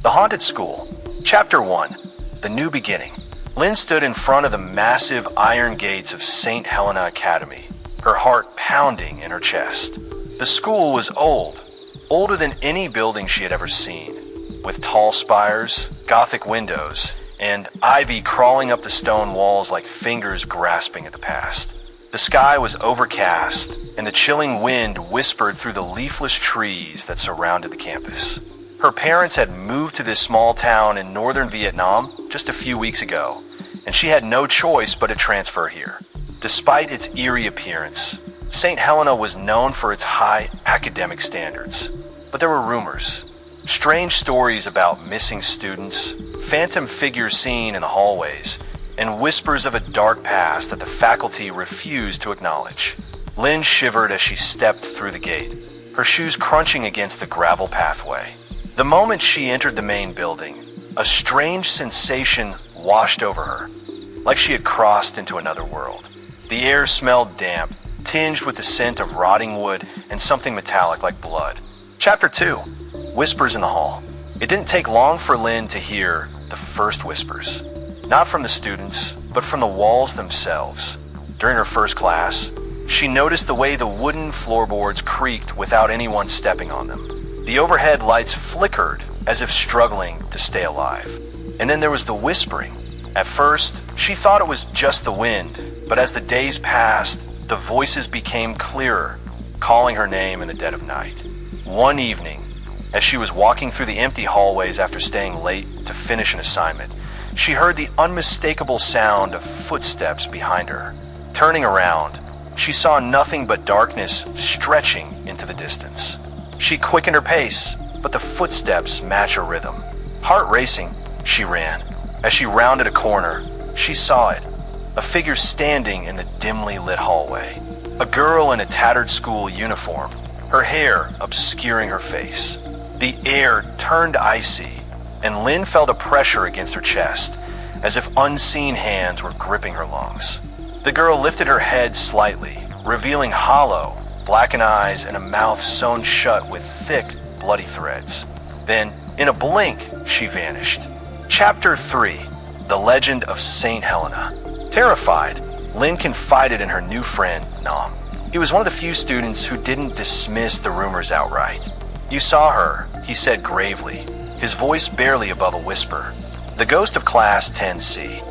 The Haunted School. Chapter 1. The New Beginning. Lynn stood in front of the massive iron gates of St. Helena Academy, her heart pounding in her chest. The school was old, older than any building she had ever seen, with tall spires, Gothic windows, and ivy crawling up the stone walls like fingers grasping at the past. The sky was overcast, and the chilling wind whispered through the leafless trees that surrounded the campus. Her parents had moved to this small town in northern Vietnam just a few weeks ago, and she had no choice but to transfer here. Despite its eerie appearance, St. Helena was known for its high academic standards. But there were rumors, strange stories about missing students, phantom figures seen in the hallways, and whispers of a dark past that the faculty refused to acknowledge. Lynn shivered as she stepped through the gate, her shoes crunching against the gravel pathway. The moment she entered the main building, a strange sensation washed over her, like she had crossed into another world. The air smelled damp, tinged with the scent of rotting wood and something metallic like blood. Chapter 2. Whispers in the Hall. It didn't take long for Lynn to hear the first whispers. Not from the students, but from the walls themselves. During her first class, she noticed the way the wooden floorboards creaked without anyone stepping on them. The overhead lights flickered as if struggling to stay alive. And then there was the whispering. At first, she thought it was just the wind, but as the days passed, the voices became clearer, calling her name in the dead of night. One evening, as she was walking through the empty hallways after staying late to finish an assignment, she heard the unmistakable sound of footsteps behind her. Turning around, she saw nothing but darkness stretching into the distance. She quickened her pace, but the footsteps matched her rhythm. Heart racing, she ran. As she rounded a corner, she saw it, a figure standing in the dimly lit hallway. A girl in a tattered school uniform, her hair obscuring her face. The air turned icy, and Lynn felt a pressure against her chest, as if unseen hands were gripping her lungs. The girl lifted her head slightly, revealing hollow, blackened eyes and a mouth sewn shut with thick, bloody threads. Then, in a blink, she vanished. Chapter 3. The Legend of St. Helena. Terrified, Lynn confided in her new friend, Nam. He was one of the few students who didn't dismiss the rumors outright. "You saw her," he said gravely, his voice barely above a whisper. "The ghost of Class 10C.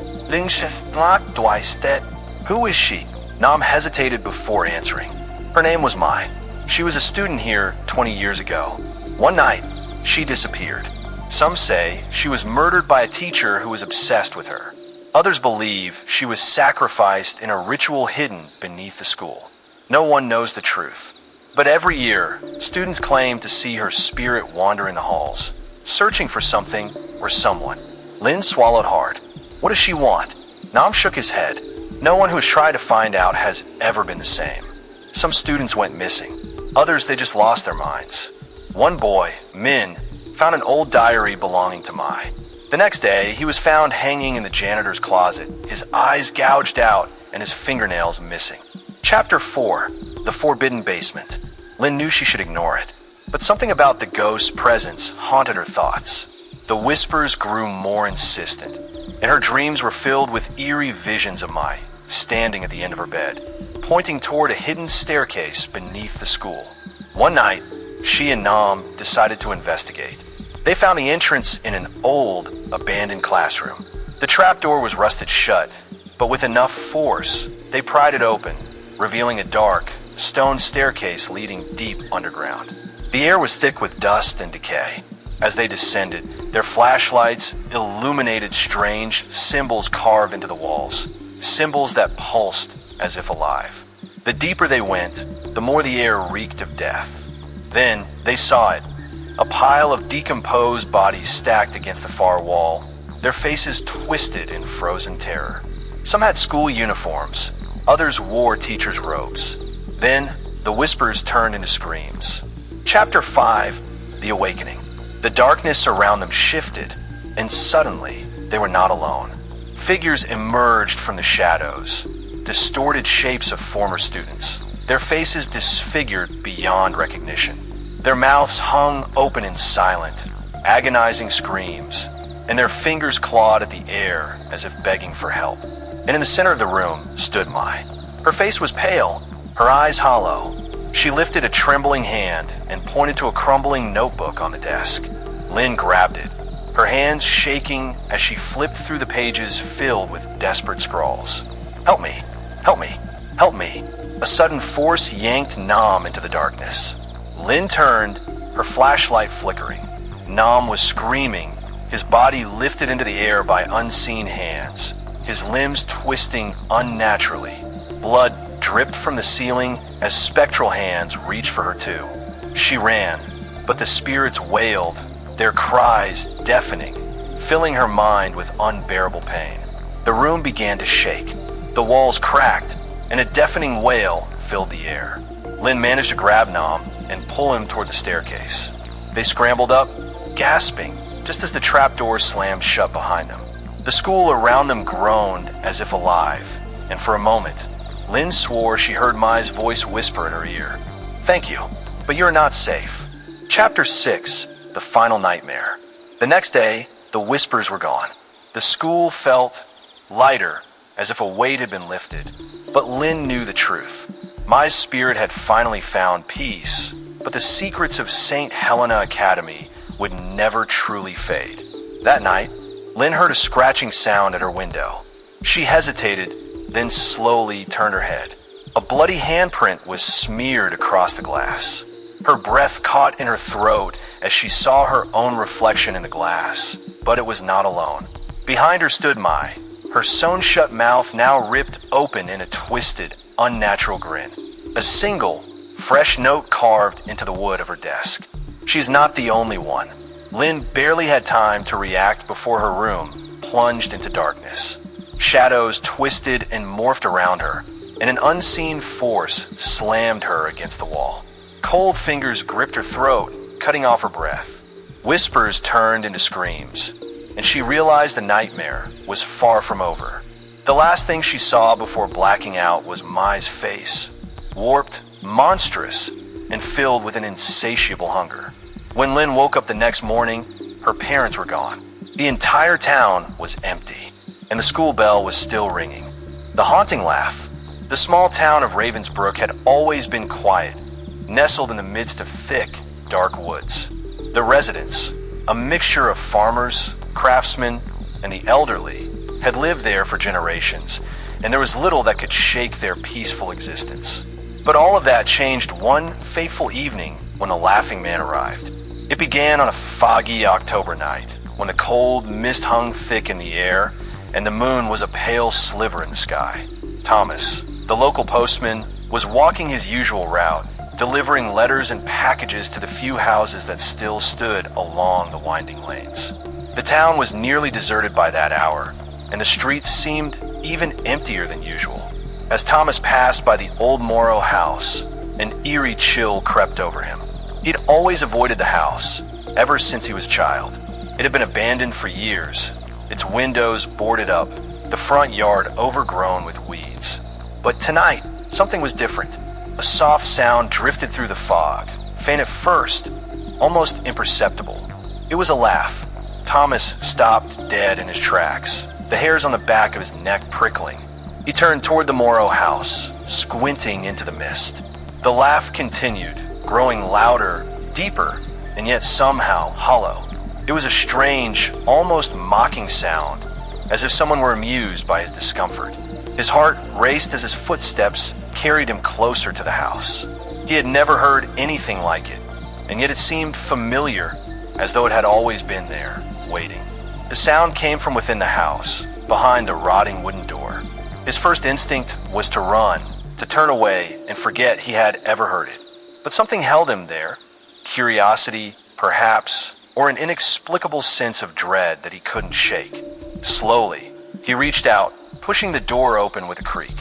Who is she?" Nam hesitated before answering. Her name was Mai. She was a student here 20 years ago. One night, she disappeared. Some say she was murdered by a teacher who was obsessed with her. Others believe she was sacrificed in a ritual hidden beneath the school. No one knows the truth. But every year, students claim to see her spirit wander in the halls, searching for something or someone. Lynn swallowed hard. What does she want? Nam shook his head. No one who has tried to find out has ever been the same. Some students went missing. Others, they just lost their minds. One boy, Min, found an old diary belonging to Mai. The next day, he was found hanging in the janitor's closet, his eyes gouged out and his fingernails missing. Chapter 4. The Forbidden Basement. Lynn knew she should ignore it, but something about the ghost's presence haunted her thoughts. The whispers grew more insistent, and her dreams were filled with eerie visions of Mai, standing at the end of her bed, pointing toward a hidden staircase beneath the school. One night, she and Nam decided to investigate. They found the entrance in an old, abandoned classroom. The trapdoor was rusted shut, but with enough force, they pried it open, revealing a dark, stone staircase leading deep underground. The air was thick with dust and decay. As they descended, their flashlights illuminated strange symbols carved into the walls, symbols that pulsed as if alive. The deeper they went, the more the air reeked of death. Then they saw it, a pile of decomposed bodies stacked against the far wall, their faces twisted in frozen terror. Some had school uniforms, others wore teachers' robes. Then, the whispers turned into screams. Chapter 5. The Awakening. The darkness around them shifted, and suddenly, they were not alone. Figures emerged from the shadows, distorted shapes of former students, their faces disfigured beyond recognition. Their mouths hung open and silent, agonizing screams, and their fingers clawed at the air as if begging for help. And in the center of the room stood Mai. Her face was pale, her eyes hollow. She lifted a trembling hand and pointed to a crumbling notebook on the desk. Lynn grabbed it, her hands shaking as she flipped through the pages filled with desperate scrawls. "Help me, help me, help me." A sudden force yanked Nam into the darkness. Lynn turned, her flashlight flickering. Nam was screaming, his body lifted into the air by unseen hands, his limbs twisting unnaturally. Blood dripped from the ceiling as spectral hands reached for her too. She ran, but the spirits wailed, their cries deafening, filling her mind with unbearable pain. The room began to shake. The walls cracked, and a deafening wail filled the air. Lynn managed to grab Nam and pull him toward the staircase. They scrambled up, gasping, just as the trapdoor slammed shut behind them. The school around them groaned as if alive, and for a moment, Lynn swore she heard Mai's voice whisper in her ear, "Thank you, but you're not safe." Chapter 6, The Final Nightmare. The next day, the whispers were gone. The school felt lighter, as if a weight had been lifted. But Lynn knew the truth. Mai's spirit had finally found peace, but the secrets of St. Helena Academy would never truly fade. That night, Lynn heard a scratching sound at her window. She hesitated, then slowly turned her head. A bloody handprint was smeared across the glass. Her breath caught in her throat as she saw her own reflection in the glass, but it was not alone. Behind her stood Mai, her sewn-shut mouth now ripped open in a twisted, unnatural grin. A single, fresh note carved into the wood of her desk. She's not the only one. Lynn barely had time to react before her room plunged into darkness. Shadows twisted and morphed around her, and an unseen force slammed her against the wall. Cold fingers gripped her throat, cutting off her breath. Whispers turned into screams, and she realized the nightmare was far from over. The last thing she saw before blacking out was Mai's face, warped, monstrous, and filled with an insatiable hunger. When Lynn woke up the next morning, her parents were gone. The entire town was empty, and the school bell was still ringing. The haunting laugh. The small town of Ravensbrook had always been quiet, nestled in the midst of thick, dark woods. The residents, a mixture of farmers, craftsmen, and the elderly, had lived there for generations, and there was little that could shake their peaceful existence. But all of that changed one fateful evening when the Laughing Man arrived. It began on a foggy October night, when the cold mist hung thick in the air, and the moon was a pale sliver in the sky. Thomas, the local postman, was walking his usual route, delivering letters and packages to the few houses that still stood along the winding lanes. The town was nearly deserted by that hour, and the streets seemed even emptier than usual. As Thomas passed by the old Morrow house, an eerie chill crept over him. He'd always avoided the house, ever since he was a child. It had been abandoned for years, its windows boarded up, the front yard overgrown with weeds. But tonight, something was different. A soft sound drifted through the fog, faint at first, almost imperceptible. It was a laugh. Thomas stopped dead in his tracks, the hairs on the back of his neck prickling. He turned toward the Morrow house, squinting into the mist. The laugh continued, growing louder, deeper, and yet somehow hollow. It was a strange, almost mocking sound, as if someone were amused by his discomfort. His heart raced as his footsteps carried him closer to the house. He had never heard anything like it, and yet it seemed familiar, as though it had always been there, waiting. The sound came from within the house, behind the rotting wooden door. His first instinct was to run, to turn away and forget he had ever heard it. But something held him there. Curiosity, perhaps, or an inexplicable sense of dread that he couldn't shake. Slowly, he reached out, pushing the door open with a creak.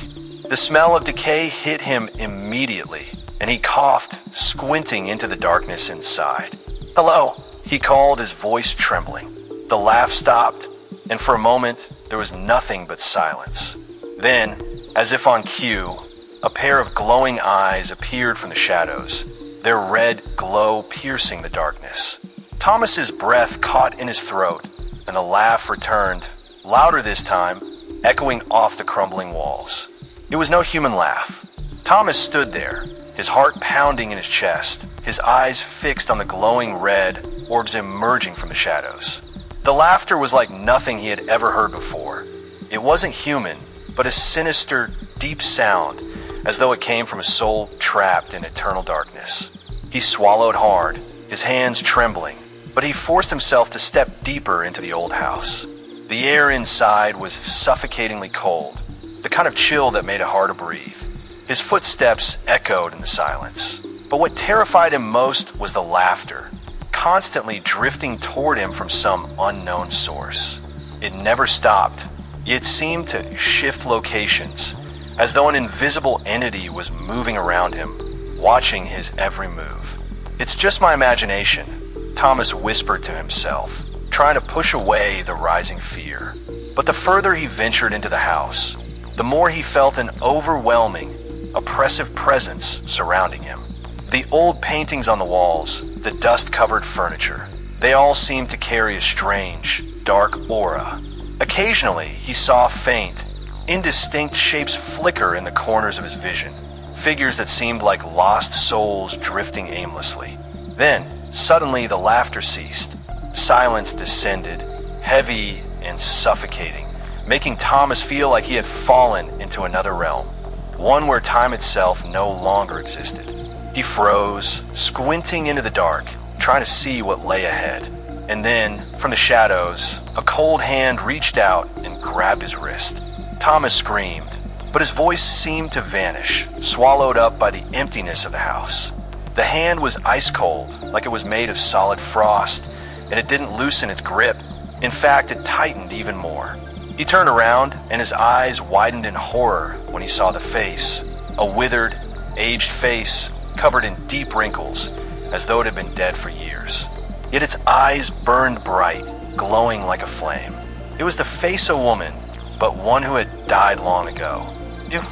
The smell of decay hit him immediately, and he coughed, squinting into the darkness inside. "Hello," he called, his voice trembling. The laugh stopped, and for a moment, there was nothing but silence. Then, as if on cue, a pair of glowing eyes appeared from the shadows, their red glow piercing the darkness. Thomas's breath caught in his throat, and the laugh returned, louder this time, echoing off the crumbling walls. It was no human laugh. Thomas stood there, his heart pounding in his chest, his eyes fixed on the glowing red orbs emerging from the shadows. The laughter was like nothing he had ever heard before. It wasn't human, but a sinister, deep sound, as though it came from a soul trapped in eternal darkness. He swallowed hard, his hands trembling, but he forced himself to step deeper into the old house. The air inside was suffocatingly cold, the kind of chill that made it hard to breathe. His footsteps echoed in the silence. But what terrified him most was the laughter, constantly drifting toward him from some unknown source. It never stopped. It seemed to shift locations, as though an invisible entity was moving around him, watching his every move. "It's just my imagination," Thomas whispered to himself, trying to push away the rising fear. But the further he ventured into the house, the more he felt an overwhelming, oppressive presence surrounding him. The old paintings on the walls, the dust-covered furniture, they all seemed to carry a strange, dark aura. Occasionally, he saw faint, indistinct shapes flicker in the corners of his vision, figures that seemed like lost souls drifting aimlessly. Then, suddenly the laughter ceased. Silence descended, heavy and suffocating, making Thomas feel like he had fallen into another realm, one where time itself no longer existed. He froze, squinting into the dark, trying to see what lay ahead. And then, from the shadows, a cold hand reached out and grabbed his wrist. Thomas screamed, but his voice seemed to vanish, swallowed up by the emptiness of the house. The hand was ice cold, like it was made of solid frost, and it didn't loosen its grip. In fact, it tightened even more. He turned around, and his eyes widened in horror when he saw the face, a withered, aged face covered in deep wrinkles, as though it had been dead for years. Yet its eyes burned bright, glowing like a flame. It was the face of a woman, but one who had died long ago. "You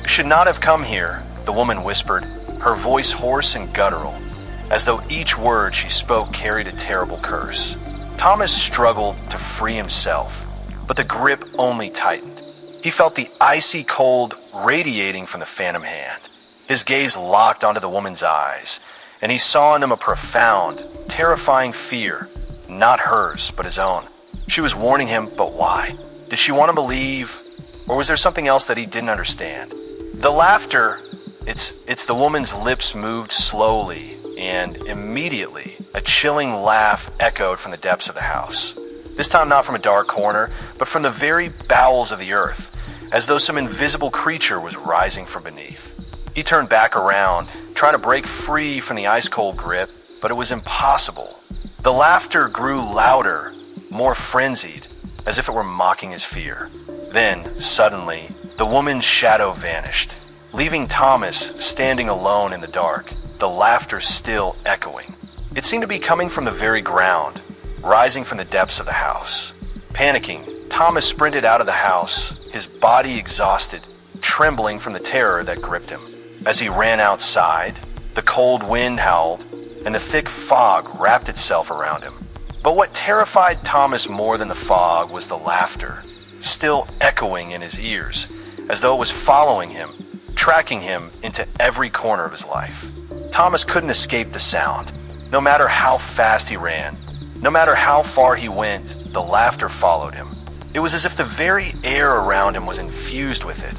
should not have come here," the woman whispered, her voice hoarse and guttural, as though each word she spoke carried a terrible curse. Thomas struggled to free himself, but the grip only tightened. He felt the icy cold radiating from the phantom hand. His gaze locked onto the woman's eyes, and he saw in them a profound, terrifying fear, not hers, but his own. She was warning him, but why? Did she want him to leave, or was there something else that he didn't understand? The laughter, it's the woman's lips moved slowly, and immediately a chilling laugh echoed from the depths of the house. This time not from a dark corner, but from the very bowels of the earth, as though some invisible creature was rising from beneath. He turned back around, trying to break free from the ice-cold grip, but it was impossible. The laughter grew louder, more frenzied, as if it were mocking his fear. Then, suddenly, the woman's shadow vanished, leaving Thomas standing alone in the dark, the laughter still echoing. It seemed to be coming from the very ground, rising from the depths of the house. Panicking, Thomas sprinted out of the house, his body exhausted, trembling from the terror that gripped him. As he ran outside, the cold wind howled, and the thick fog wrapped itself around him. But what terrified Thomas more than the fog was the laughter, still echoing in his ears, as though it was following him, tracking him into every corner of his life. Thomas couldn't escape the sound. No matter how fast he ran, no matter how far he went, the laughter followed him. It was as if the very air around him was infused with it,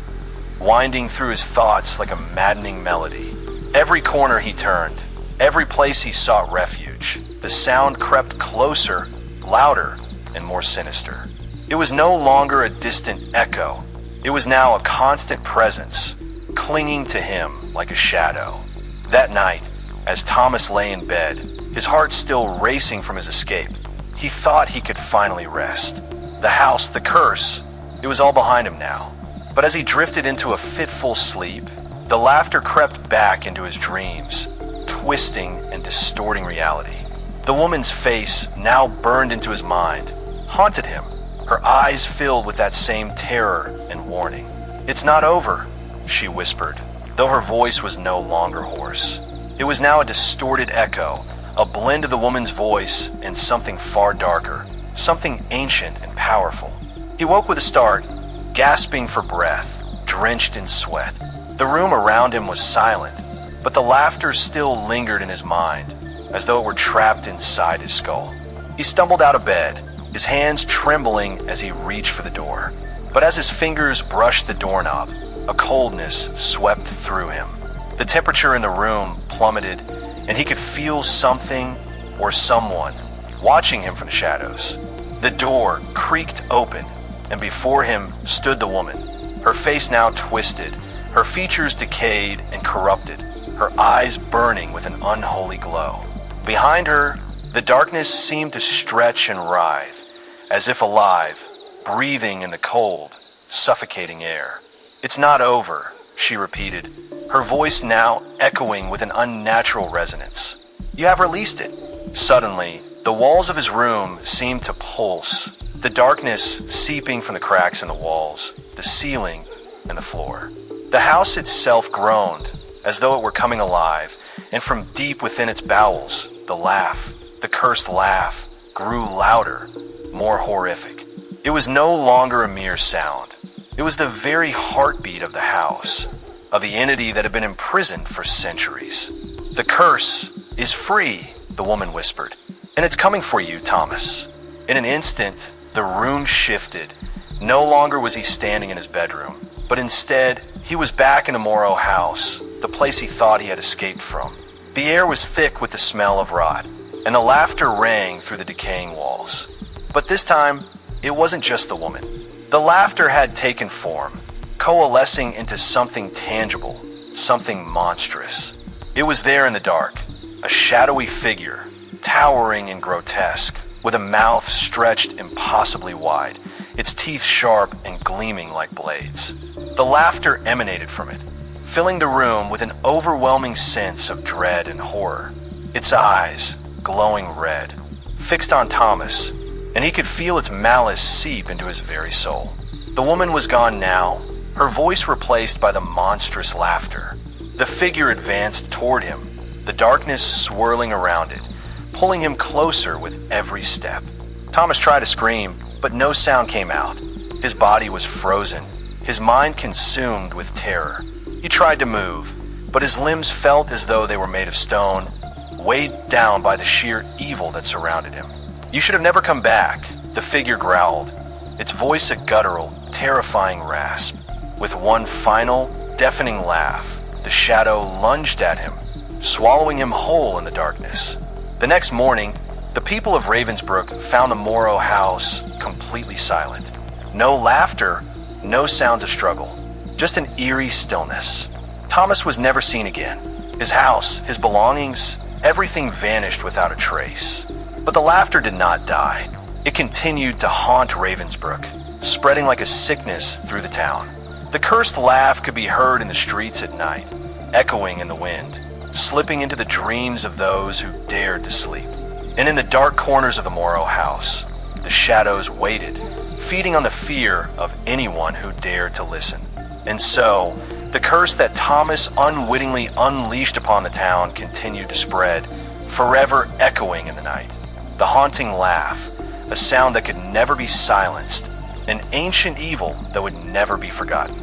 winding through his thoughts like a maddening melody. Every corner he turned, every place he sought refuge, the sound crept closer, louder, and more sinister. It was no longer a distant echo. It was now a constant presence, clinging to him like a shadow. That night, as Thomas lay in bed, his heart still racing from his escape, he thought he could finally rest. The house, the curse, it was all behind him now. But as he drifted into a fitful sleep, the laughter crept back into his dreams, twisting and distorting reality. The woman's face, now burned into his mind, haunted him, her eyes filled with that same terror and warning. "It's not over," she whispered, though her voice was no longer hoarse. It was now a distorted echo, a blend of the woman's voice and something far darker, something ancient and powerful. He woke with a start, gasping for breath, drenched in sweat. The room around him was silent, but the laughter still lingered in his mind, as though it were trapped inside his skull. He stumbled out of bed, his hands trembling as he reached for the door. But as his fingers brushed the doorknob, a coldness swept through him. The temperature in the room plummeted, and he could feel something or someone watching him from the shadows. The door creaked open, and before him stood the woman, her face now twisted, her features decayed and corrupted, her eyes burning with an unholy glow. Behind her, the darkness seemed to stretch and writhe, as if alive, breathing in the cold, suffocating air. "It's not over," she repeated, her voice now echoing with an unnatural resonance. "You have released it." Suddenly, the walls of his room seemed to pulse, the darkness seeping from the cracks in the walls, the ceiling, and the floor. The house itself groaned, as though it were coming alive, and from deep within its bowels, the cursed laugh, grew louder, more horrific. It was no longer a mere sound. It was the very heartbeat of the house, of the entity that had been imprisoned for centuries. "The curse is free," the woman whispered, "and it's coming for you, Thomas." In an instant, the room shifted. No longer was he standing in his bedroom, but instead, he was back in the Morrow house, the place he thought he had escaped from. The air was thick with the smell of rot, and the laughter rang through the decaying walls. But this time, it wasn't just the woman. The laughter had taken form, coalescing into something tangible, something monstrous. It was there in the dark, a shadowy figure, towering and grotesque, with a mouth stretched impossibly wide, its teeth sharp and gleaming like blades. The laughter emanated from it, filling the room with an overwhelming sense of dread and horror. Its eyes, glowing red, fixed on Thomas, and he could feel its malice seep into his very soul. The woman was gone now, her voice replaced by the monstrous laughter. The figure advanced toward him, the darkness swirling around it, pulling him closer with every step. Thomas tried to scream, but no sound came out. His body was frozen, his mind consumed with terror. He tried to move, but his limbs felt as though they were made of stone, weighed down by the sheer evil that surrounded him. "You should have never come back," the figure growled, its voice a guttural, terrifying rasp. With one final, deafening laugh, the shadow lunged at him, swallowing him whole in the darkness. The next morning, the people of Ravensbrook found the Morrow house completely silent. No laughter, no sounds of struggle, just an eerie stillness. Thomas was never seen again. His house, his belongings, everything vanished without a trace. But the laughter did not die. It continued to haunt Ravensbrook, spreading like a sickness through the town. The cursed laugh could be heard in the streets at night, echoing in the wind, slipping into the dreams of those who dared to sleep. And in the dark corners of the Morrow house, the shadows waited, feeding on the fear of anyone who dared to listen. And so, the curse that Thomas unwittingly unleashed upon the town continued to spread, forever echoing in the night. The haunting laugh, a sound that could never be silenced, an ancient evil that would never be forgotten.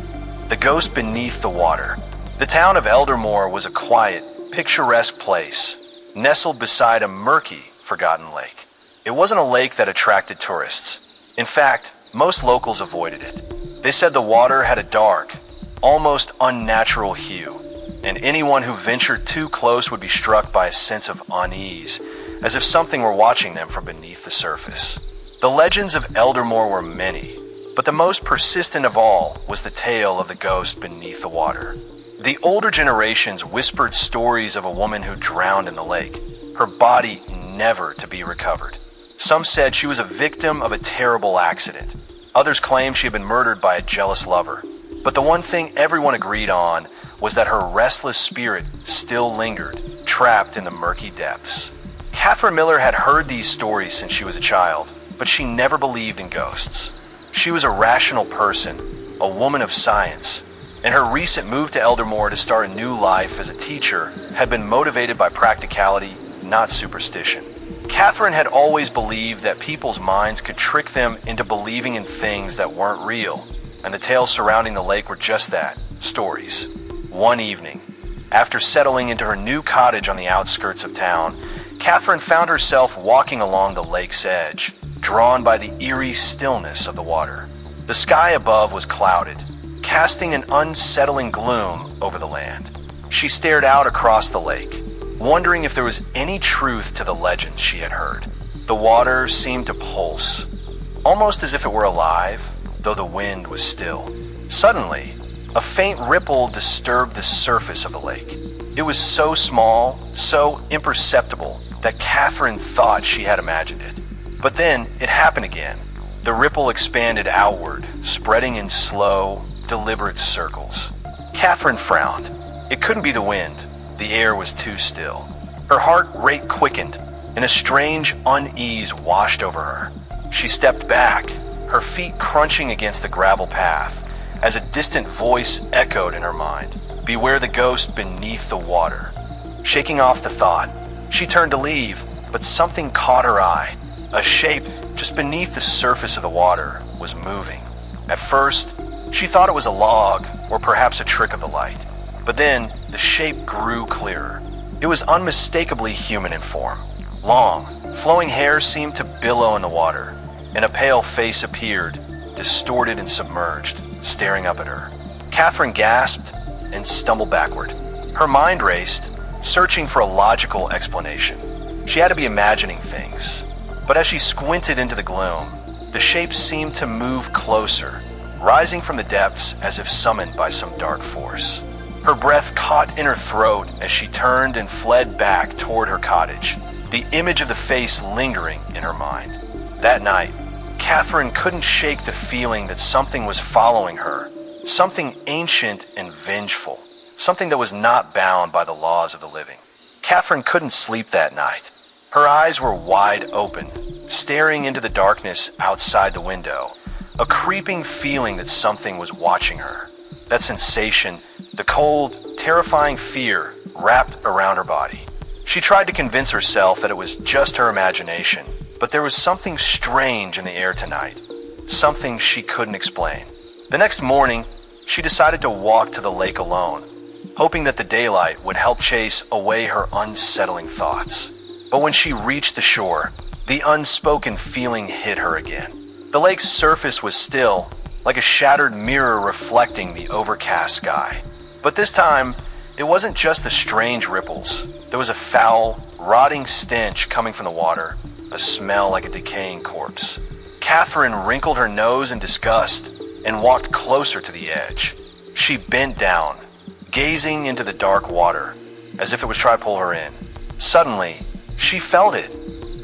The ghost beneath the water. The town of Eldermore was a quiet, picturesque place, nestled beside a murky, forgotten lake. It wasn't a lake that attracted tourists. In fact, most locals avoided it. They said the water had a dark, almost unnatural hue, and anyone who ventured too close would be struck by a sense of unease, as if something were watching them from beneath the surface. The legends of Eldermore were many, but the most persistent of all was the tale of the ghost beneath the water. The older generations whispered stories of a woman who drowned in the lake, her body never to be recovered. Some said she was a victim of a terrible accident. Others claimed she had been murdered by a jealous lover. But the one thing everyone agreed on was that her restless spirit still lingered, trapped in the murky depths. Catherine Miller had heard these stories since she was a child, but she never believed in ghosts. She was a rational person, a woman of science, and her recent move to Eldermore to start a new life as a teacher had been motivated by practicality, not superstition. Catherine had always believed that people's minds could trick them into believing in things that weren't real, and the tales surrounding the lake were just that, stories. One evening, after settling into her new cottage on the outskirts of town, Catherine found herself walking along the lake's edge, drawn by the eerie stillness of the water. The sky above was clouded, casting an unsettling gloom over the land. She stared out across the lake, wondering if there was any truth to the legends she had heard. The water seemed to pulse, almost as if it were alive, though the wind was still. Suddenly, a faint ripple disturbed the surface of the lake. It was so small, so imperceptible, that Catherine thought she had imagined it. But then it happened again. The ripple expanded outward, spreading in slow, deliberate circles. Catherine frowned. It couldn't be the wind. The air was too still. Her heart rate quickened, and a strange unease washed over her. She stepped back, her feet crunching against the gravel path, as a distant voice echoed in her mind, "Beware the ghost beneath the water." Shaking off the thought, she turned to leave, but something caught her eye. A shape just beneath the surface of the water was moving. At first, she thought it was a log, or perhaps a trick of the light. But then, the shape grew clearer. It was unmistakably human in form. Long, flowing hair seemed to billow in the water, and a pale face appeared, distorted and submerged, staring up at her. Catherine gasped and stumbled backward. Her mind raced, searching for a logical explanation. She had to be imagining things. But as she squinted into the gloom, the shape seemed to move closer, rising from the depths as if summoned by some dark force. Her breath caught in her throat as she turned and fled back toward her cottage, the image of the face lingering in her mind. That night, Catherine couldn't shake the feeling that something was following her, something ancient and vengeful, something that was not bound by the laws of the living. Catherine couldn't sleep that night. Her eyes were wide open, staring into the darkness outside the window, a creeping feeling that something was watching her. That sensation, the cold, terrifying fear, wrapped around her body. She tried to convince herself that it was just her imagination, but there was something strange in the air tonight, something she couldn't explain. The next morning, she decided to walk to the lake alone, hoping that the daylight would help chase away her unsettling thoughts. But when she reached the shore, the unspoken feeling hit her again. The lake's surface was still, like a shattered mirror reflecting the overcast sky. But this time, it wasn't just the strange ripples. There was a foul, rotting stench coming from the water, a smell like a decaying corpse. Catherine wrinkled her nose in disgust and walked closer to the edge. She bent down, gazing into the dark water, as if it was trying to pull her in. Suddenly, she felt it,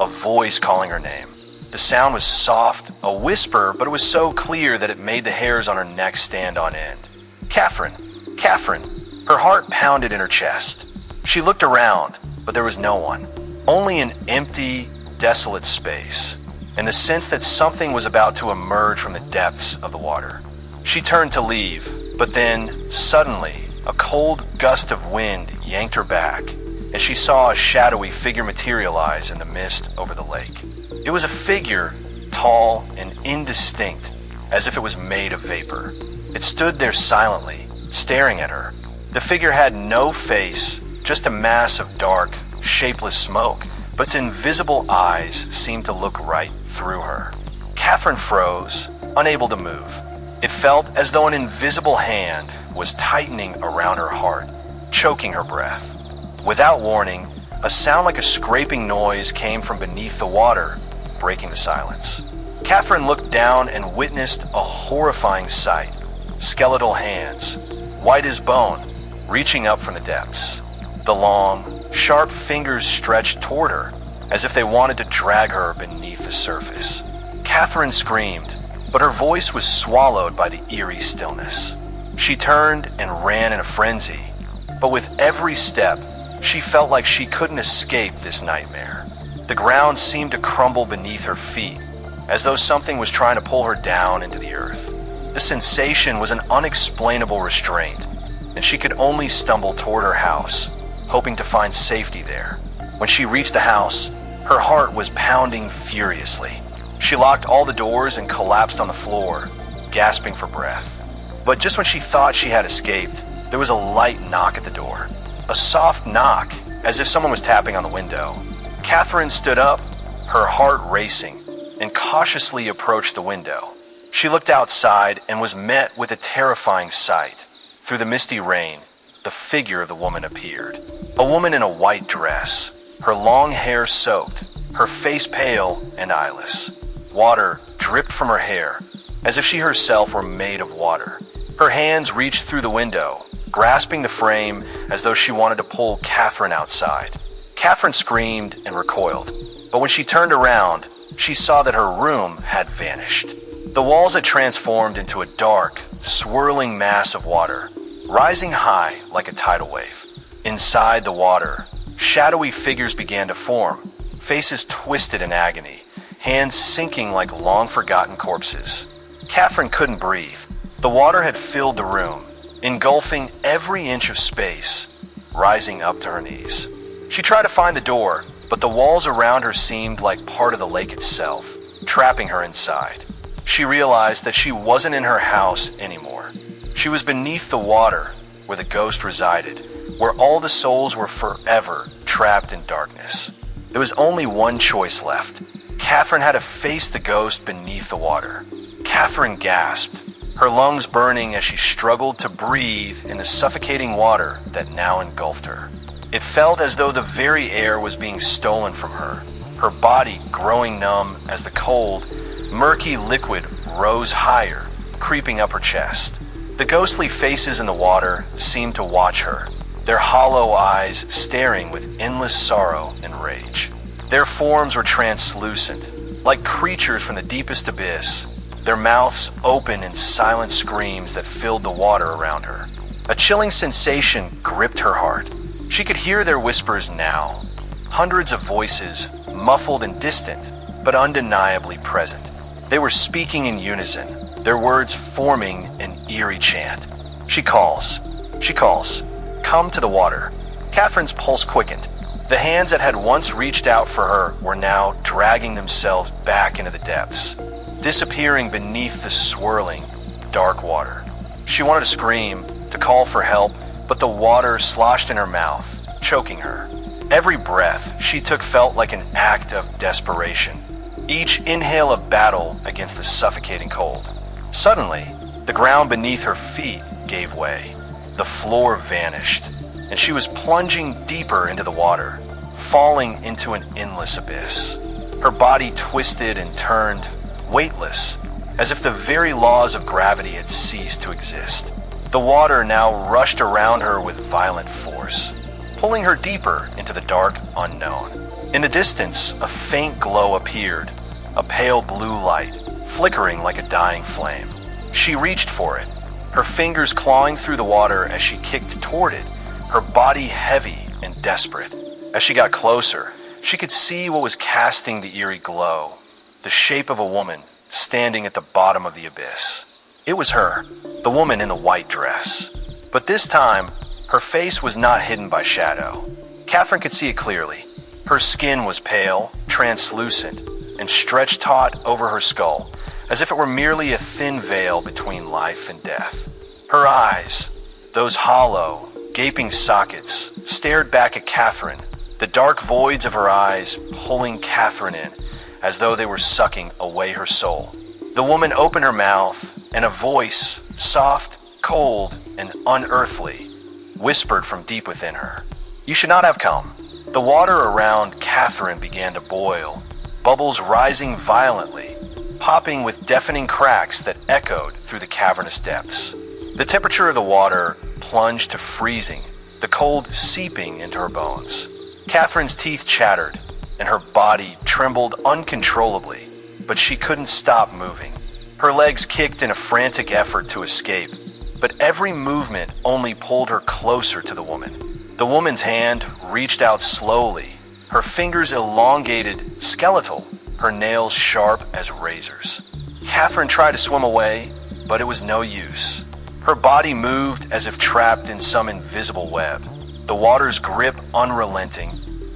a voice calling her name. The sound was soft, a whisper, but it was so clear that it made the hairs on her neck stand on end. Catherine, Catherine. Her heart pounded in her chest. She looked around, but there was no one. Only an empty, desolate space, and the sense that something was about to emerge from the depths of the water. She turned to leave, but then, suddenly, a cold gust of wind yanked her back, and she saw a shadowy figure materialize in the mist over the lake. It was a figure, tall and indistinct, as if it was made of vapor. It stood there silently, staring at her. The figure had no face, just a mass of dark, shapeless smoke, but its invisible eyes seemed to look right through her. Catherine froze, unable to move. It felt as though an invisible hand was tightening around her heart, choking her breath. Without warning, a sound like a scraping noise came from beneath the water, breaking the silence. Catherine looked down and witnessed a horrifying sight. Skeletal hands, white as bone, reaching up from the depths. The long, sharp fingers stretched toward her, as if they wanted to drag her beneath the surface. Catherine screamed, but her voice was swallowed by the eerie stillness. She turned and ran in a frenzy, but with every step, she felt like she couldn't escape this nightmare. The ground seemed to crumble beneath her feet, as though something was trying to pull her down into the earth. The sensation was an unexplainable restraint, and she could only stumble toward her house, hoping to find safety there. When she reached the house, her heart was pounding furiously. She locked all the doors and collapsed on the floor, gasping for breath. But just when she thought she had escaped, there was a light knock at the door. A soft knock, as if someone was tapping on the window. Catherine stood up, her heart racing, and cautiously approached the window. She looked outside and was met with a terrifying sight. Through the misty rain, the figure of the woman appeared. A woman in a white dress, her long hair soaked, her face pale and eyeless. Water dripped from her hair, as if she herself were made of water. Her hands reached through the window, grasping the frame as though she wanted to pull Catherine outside. Catherine screamed and recoiled, but when she turned around, she saw that her room had vanished. The walls had transformed into a dark, swirling mass of water, rising high like a tidal wave. Inside the water, shadowy figures began to form, faces twisted in agony, hands sinking like long-forgotten corpses. Catherine couldn't breathe. The water had filled the room, engulfing every inch of space, rising up to her knees. She tried to find the door, but the walls around her seemed like part of the lake itself, trapping her inside. She realized that she wasn't in her house anymore. She was beneath the water, where the ghost resided, where all the souls were forever trapped in darkness. There was only one choice left. Catherine had to face the ghost beneath the water. Catherine gasped, her lungs burning as she struggled to breathe in the suffocating water that now engulfed her. It felt as though the very air was being stolen from her, her body growing numb as the cold, murky liquid rose higher, creeping up her chest. The ghostly faces in the water seemed to watch her, their hollow eyes staring with endless sorrow and rage. Their forms were translucent, like creatures from the deepest abyss, their mouths open in silent screams that filled the water around her. A chilling sensation gripped her heart. She could hear their whispers now, hundreds of voices, muffled and distant, but undeniably present. They were speaking in unison, their words forming an eerie chant. She calls, come to the water. Catherine's pulse quickened. The hands that had once reached out for her were now dragging themselves back into the depths, disappearing beneath the swirling, dark water. She wanted to scream, to call for help, but the water sloshed in her mouth, choking her. Every breath she took felt like an act of desperation, each inhale a battle against the suffocating cold. Suddenly, the ground beneath her feet gave way. The floor vanished, and she was plunging deeper into the water, falling into an endless abyss. Her body twisted and turned, weightless, as if the very laws of gravity had ceased to exist. The water now rushed around her with violent force, pulling her deeper into the dark unknown. In the distance, a faint glow appeared, a pale blue light, flickering like a dying flame. She reached for it, her fingers clawing through the water as she kicked toward it, her body heavy and desperate. As she got closer, she could see what was casting the eerie glow, the shape of a woman standing at the bottom of the abyss. It was her, the woman in the white dress. But this time, her face was not hidden by shadow. Catherine could see it clearly. Her skin was pale, translucent, and stretched taut over her skull, as if it were merely a thin veil between life and death. Her eyes, those hollow, gaping sockets, stared back at Catherine, the dark voids of her eyes pulling Catherine in, as though they were sucking away her soul. The woman opened her mouth, and a voice, soft, cold, and unearthly, whispered from deep within her. You should not have come. The water around Catherine began to boil, bubbles rising violently, popping with deafening cracks that echoed through the cavernous depths. The temperature of the water plunged to freezing, the cold seeping into her bones. Catherine's teeth chattered, and her body trembled uncontrollably, but she couldn't stop moving. Her legs kicked in a frantic effort to escape, but every movement only pulled her closer to the woman. The woman's hand reached out slowly, her fingers elongated, skeletal, her nails sharp as razors. Catherine tried to swim away, but it was no use. Her body moved as if trapped in some invisible web, the water's grip unrelenting,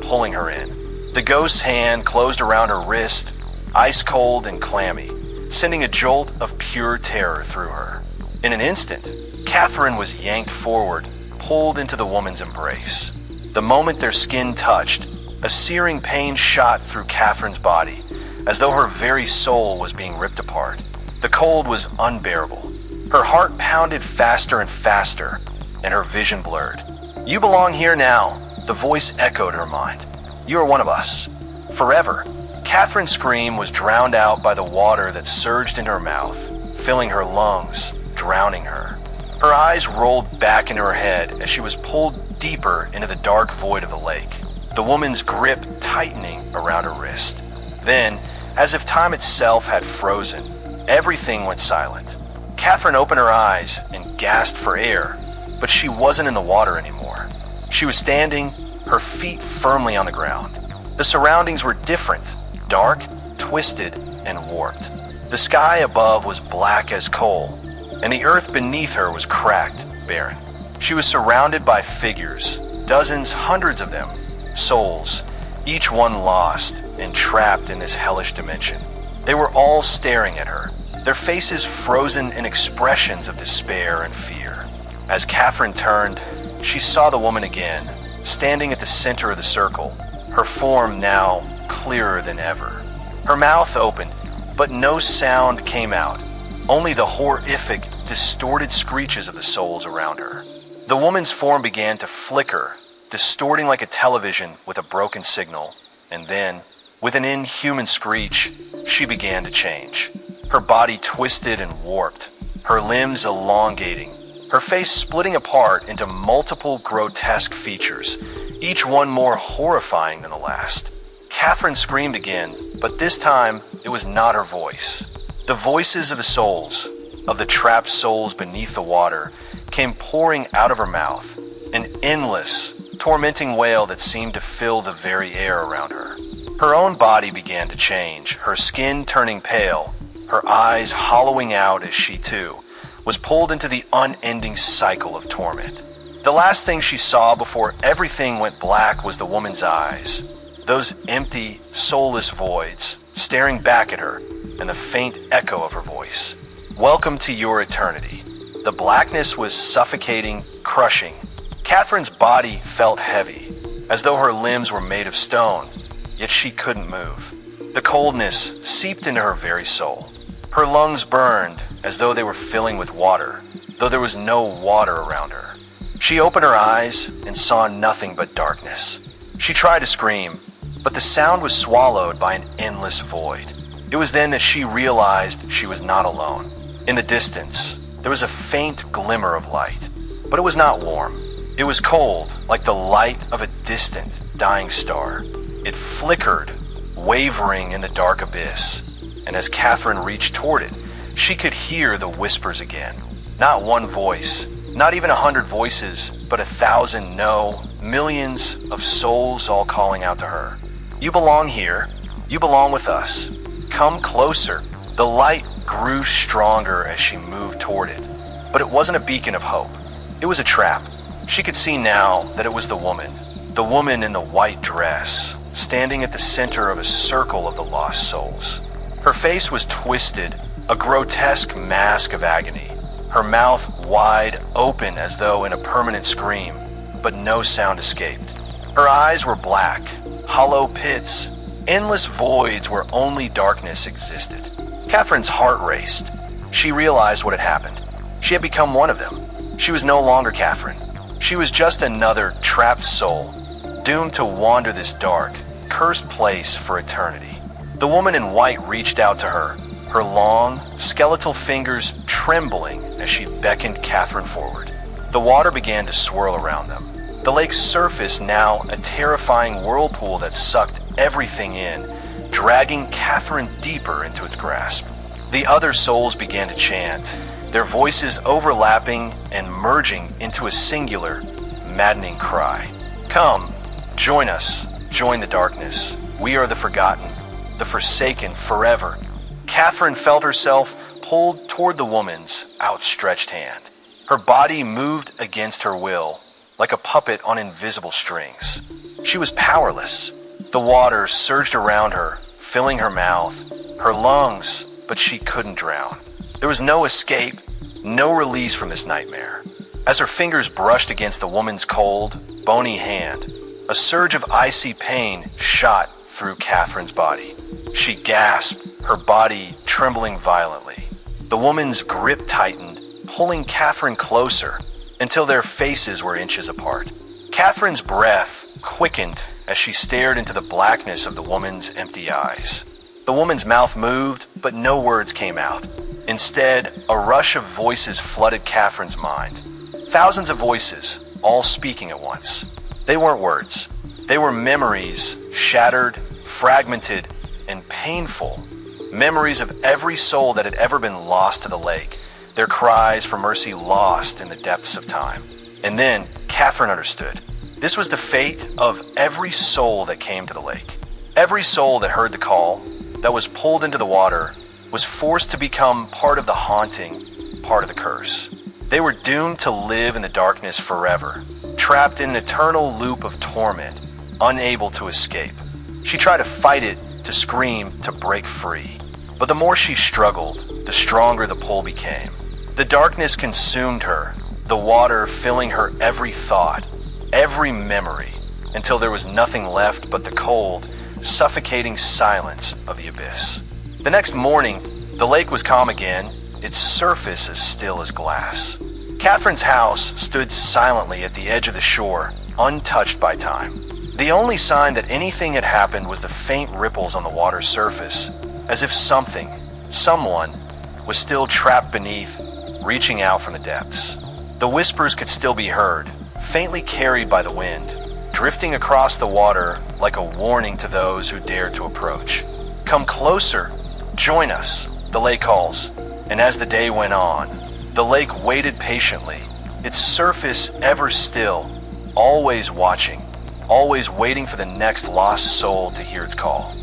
pulling her in. The ghost's hand closed around her wrist, ice cold and clammy, sending a jolt of pure terror through her. In an instant, Catherine was yanked forward, pulled into the woman's embrace. The moment their skin touched, a searing pain shot through Catherine's body, as though her very soul was being ripped apart. The cold was unbearable. Her heart pounded faster and faster, and her vision blurred. "You belong here now," the voice echoed her mind. "You are one of us. Forever." Catherine's scream was drowned out by the water that surged into her mouth, filling her lungs, drowning her. Her eyes rolled back into her head as she was pulled deeper into the dark void of the lake, the woman's grip tightening around her wrist. Then, as if time itself had frozen, everything went silent. Catherine opened her eyes and gasped for air, but she wasn't in the water anymore. She was standing, her feet firmly on the ground. The surroundings were different, dark, twisted, and warped. The sky above was black as coal, and the earth beneath her was cracked, barren. She was surrounded by figures, dozens, hundreds of them, souls, each one lost and trapped in this hellish dimension. They were all staring at her, their faces frozen in expressions of despair and fear. As Catherine turned, she saw the woman again, standing at the center of the circle, her form now clearer than ever. Her mouth opened, but no sound came out, only the horrific, distorted screeches of the souls around her. The woman's form began to flicker, distorting like a television with a broken signal, and then, with an inhuman screech, she began to change. Her body twisted and warped, her limbs elongating, her face splitting apart into multiple grotesque features, each one more horrifying than the last. Catherine screamed again, but this time it was not her voice. The voices of the souls, of the trapped souls beneath the water, came pouring out of her mouth, an endless, tormenting wail that seemed to fill the very air around her. Her own body began to change, her skin turning pale, her eyes hollowing out as she, too, was pulled into the unending cycle of torment. The last thing she saw before everything went black was the woman's eyes, those empty, soulless voids staring back at her, and the faint echo of her voice. "Welcome to your eternity." The blackness was suffocating, crushing. Catherine's body felt heavy, as though her limbs were made of stone, yet she couldn't move. The coldness seeped into her very soul. Her lungs burned as though they were filling with water, though there was no water around her. She opened her eyes and saw nothing but darkness. She tried to scream, but the sound was swallowed by an endless void. It was then that she realized she was not alone. In the distance, there was a faint glimmer of light, but it was not warm. It was cold, like the light of a distant, dying star. It flickered, wavering in the dark abyss, and as Catherine reached toward it, she could hear the whispers again. Not one voice, not even 100 voices, but 1,000, no, millions of souls all calling out to her. "You belong here. You belong with us. Come closer." The light grew stronger as she moved toward it, but it wasn't a beacon of hope. It was a trap. She could see now that it was the woman in the white dress, standing at the center of a circle of the lost souls. Her face was twisted, a grotesque mask of agony, her mouth wide open as though in a permanent scream, but no sound escaped. Her eyes were black, hollow pits, endless voids where only darkness existed. Catherine's heart raced. She realized what had happened. She had become one of them. She was no longer Catherine. She was just another trapped soul, doomed to wander this dark, cursed place for eternity. The woman in white reached out to her, her long, skeletal fingers trembling as she beckoned Catherine forward. The water began to swirl around them. The lake's surface now a terrifying whirlpool that sucked everything in, dragging Catherine deeper into its grasp. The other souls began to chant, their voices overlapping and merging into a singular, maddening cry. "Come, join us, join the darkness. We are the forgotten, the forsaken forever." Catherine felt herself pulled toward the woman's outstretched hand. Her body moved against her will, like a puppet on invisible strings. She was powerless. The water surged around her, filling her mouth, her lungs, but she couldn't drown. There was no escape, no release from this nightmare. As her fingers brushed against the woman's cold, bony hand, a surge of icy pain shot through Catherine's body. She gasped, her body trembling violently. The woman's grip tightened, pulling Catherine closer until their faces were inches apart. Catherine's breath quickened as she stared into the blackness of the woman's empty eyes. The woman's mouth moved, but no words came out. Instead, a rush of voices flooded Catherine's mind. Thousands of voices, all speaking at once. They weren't words. They were memories, shattered, fragmented, and painful. Memories of every soul that had ever been lost to the lake, their cries for mercy lost in the depths of time. And then, Catherine understood. This was the fate of every soul that came to the lake. Every soul that heard the call, that was pulled into the water, was forced to become part of the haunting, part of the curse. They were doomed to live in the darkness forever, trapped in an eternal loop of torment, unable to escape. She tried to fight it, to scream, to break free. But the more she struggled, the stronger the pull became. The darkness consumed her, the water filling her every thought, every memory, until there was nothing left but the cold, suffocating silence of the abyss. The next morning, the lake was calm again, its surface as still as glass. Catherine's house stood silently at the edge of the shore, untouched by time. The only sign that anything had happened was the faint ripples on the water's surface, as if something, someone, was still trapped beneath, reaching out from the depths. The whispers could still be heard, faintly carried by the wind, drifting across the water like a warning to those who dared to approach. "Come closer, join us," the lake calls, and as the day went on, the lake waited patiently, its surface ever still, always watching, always waiting for the next lost soul to hear its call.